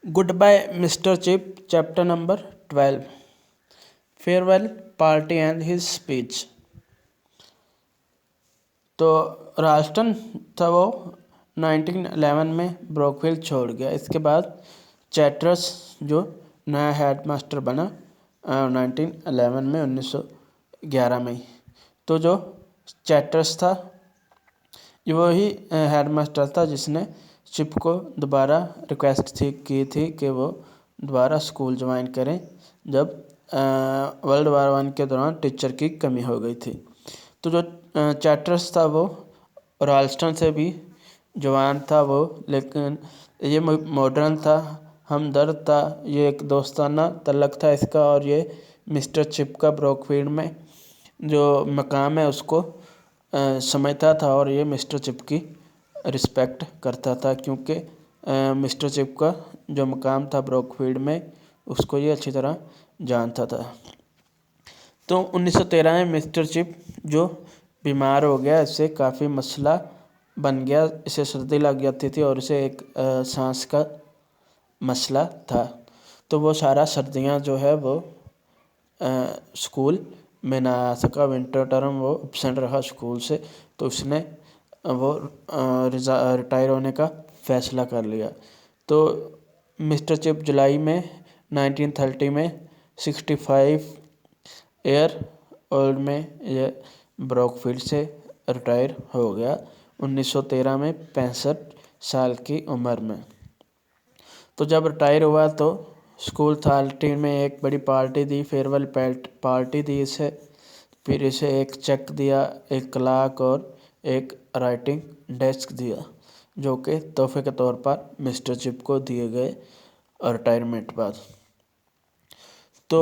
Goodbye, Mr. Chip, chapter number 12. Farewell Party and his speech. तो राल्स्टन था वो 1911 में ब्रोकविल छोड़ गया। इसके बाद चैटरस जो नया हेड मास्टर बना 1911 में 1911 में। तो जो चैटरस था वही हेड मास्टर था जिसने चिप को दोबारा रिक्वेस्ट की थी कि वो दोबारा स्कूल ज्वाइन करें जब वर्ल्ड वार 1 के दौरान टीचर की कमी हो गई थी। तो जो चैटरस था वो राल्स्टन से भी जवान था वो, लेकिन ये मॉडर्न था, हमदर्द था, ये एक दोस्ताना तल्लक था इसका, और ये मिस्टर चिप का ब्रोकफील्ड में जो मकाम है उसको समझता था और ये मिस्टर चिप की रिस्पेक्ट करता था, क्योंकि मिस्टर चिप का जो मकाम था ब्रोकफील्ड में उसको ये अच्छी तरह जानता था। तो 1913 में मिस्टर चिप जो बीमार हो गया, इससे काफ़ी मसला बन गया, इसे सर्दी लग जाती थी और इसे एक सांस का मसला था। तो वो सारा सर्दियां जो है वो स्कूल में ना आ सका, विंटर टर्म वो एब्सेंट रहा स्कूल से। तो उसने वो रिटायर होने का फ़ैसला कर लिया। तो मिस्टर चिप जुलाई में 1930 में 65 ईयर ओल्ड में ये ब्रोकफील्ड से रिटायर हो गया 1913 में 65 साल की उम्र में। तो जब रिटायर हुआ तो स्कूल अथॉरिटी में एक बड़ी पार्टी दी, फेयरवेल पार्टी दी इसे। फिर इसे एक चेक दिया, एक क्लाक और एक राइटिंग डेस्क दिया, जो कि तोहफे के तौर पर मिस्टर चिप को दिए गए रिटायरमेंट बाद। तो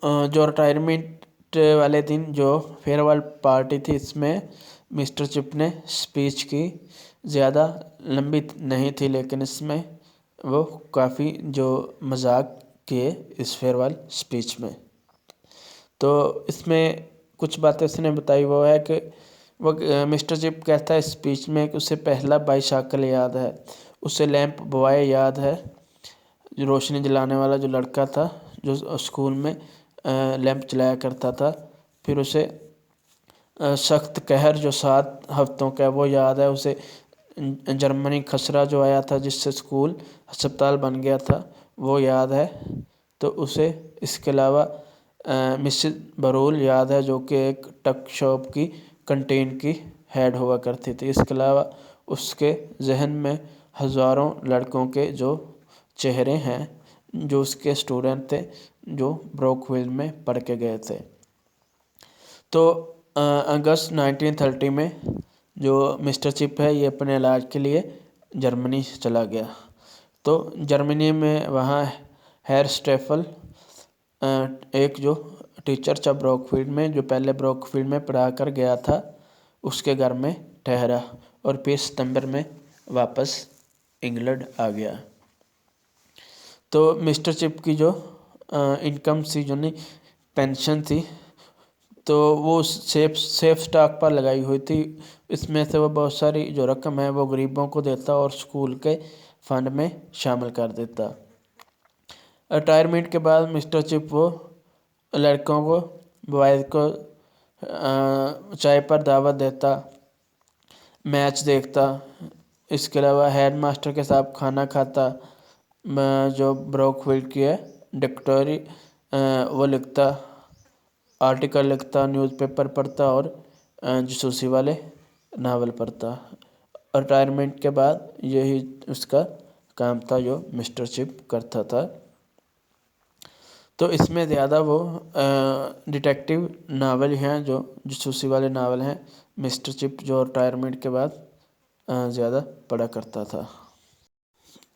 जो रिटायरमेंट वाले दिन जो फेयरवेल पार्टी थी, इसमें मिस्टर चिप ने स्पीच की। ज़्यादा लंबी नहीं थी, लेकिन इसमें वो काफ़ी जो मजाक किए इस फेयरवेल स्पीच में। तो इसमें कुछ बातें उसने बताई, वो है कि वो मिस्टर चिप कहता है स्पीच में कि उसे पहला बाईसाइकिल याद है, उसे लैंप बॉय याद है, जो रोशनी जलाने वाला जो लड़का था जो स्कूल में लैंप जलाया करता था। फिर उसे सख्त कहर जो 7 हफ्तों का वो याद है, उसे जर्मनी खसरा जो आया था जिससे स्कूल अस्पताल बन गया था वो याद है। तो उसे इसके अलावा मिसेस बरूल याद है, जो कि एक टक शॉप की कंटीन की हेड हुआ करती थी। इसके अलावा उसके जहन में हज़ारों लड़कों के जो चेहरे हैं जो उसके स्टूडेंट थे जो ब्रोकविल में पढ़ के गए थे। तो अगस्त 1930 में जो मिस्टर चिप है ये अपने इलाज के लिए जर्मनी चला गया। तो जर्मनी में वहाँ हेर स्टेफल एक जो टीचर था ब्रोकफील्ड में, जो पहले ब्रोकफील्ड में पढ़ा कर गया था, उसके घर में ठहरा और फिर सितंबर में वापस इंग्लैंड आ गया। तो मिस्टर चिप की जो इनकम थी, जो नहीं पेंशन थी, तो वो सेफ स्टॉक पर लगाई हुई थी। इसमें से वो बहुत सारी जो रकम है वो गरीबों को देता और स्कूल के फंड में शामिल कर देता। रिटायरमेंट के बाद मिस्टर चिप वो लड़कों को, बॉयज़ को चाय पर दावत देता, मैच देखता। इसके अलावा हेड मास्टर के साथ खाना खाता, जो ब्रोकफील्ड की है डिक्टोरी वो लिखता, आर्टिकल लिखता, न्यूज़पेपर पढ़ता और जासूसी वाले नावल पढ़ता। रिटायरमेंट के बाद यही उसका काम था जो मिस्टर चिप करता था। तो इसमें ज़्यादा वो डिटेक्टिव नावल हैं, जो जासूसी वाले नावल हैं, मिस्टर चिप जो रिटायरमेंट के बाद ज़्यादा पढ़ा करता था।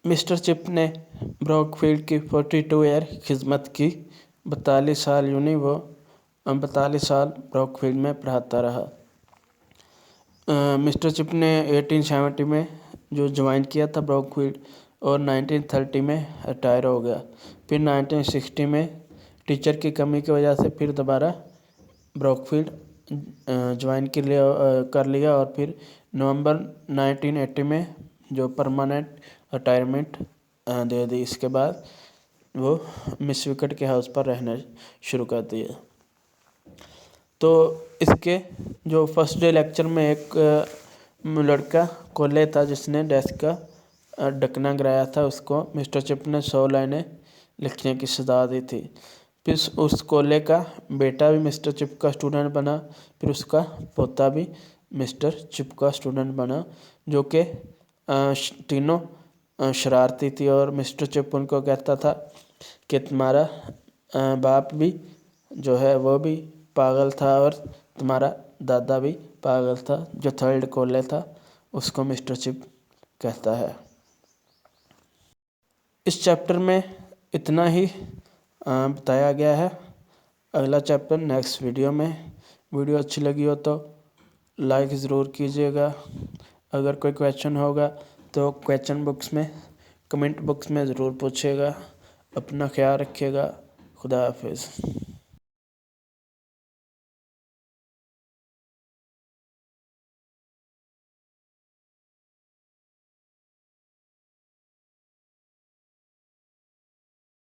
मिस्टर चिप ने ब्रोकफील्ड की 42 ईयर खिदमत की, 42 साल यूनी वो 42 साल ब्रोकफील्ड में पढ़ाता रहा। मिस्टर चिप ने 1870 में जो ज्वाइन किया था ब्रोकफील्ड और 1930 में रिटायर हो गया। फिर 1960 में टीचर की कमी की वजह से फिर दोबारा ब्रोकफील्ड ज्वाइन कर लिया और फिर नवंबर 1980 में जो परमानेंट रिटायरमेंट दे दी। इसके बाद वो मिस विकेट के हाउस पर रहना शुरू कर दिया। तो इसके जो फर्स्ट डे लेक्चर में एक लड़का कोले था जिसने डेस्क का ढकना गिराया था, उसको मिस्टर चिप ने 100 लाइनें लिखने की सजा दी थी। फिर उस कोले का बेटा भी मिस्टर चिप का स्टूडेंट बना, फिर उसका पोता भी मिस्टर चिप का स्टूडेंट बना, जो कि तीनों शरारती थी। और मिस्टर चिप उनको कहता था कि तुम्हारा बाप भी जो है वो भी पागल था और तुम्हारा दादा भी पागल था। जो थर्ड कोले था उसको मिस्टर चिप कहता है। इस चैप्टर में इतना ही बताया गया है। अगला चैप्टर नेक्स्ट वीडियो में। वीडियो अच्छी लगी हो तो लाइक ज़रूर कीजिएगा। अगर कोई क्वेश्चन होगा तो क्वेश्चन बॉक्स में, कमेंट बॉक्स में ज़रूर पूछिएगा। अपना ख्याल रखिएगा। खुदा हाफिज़।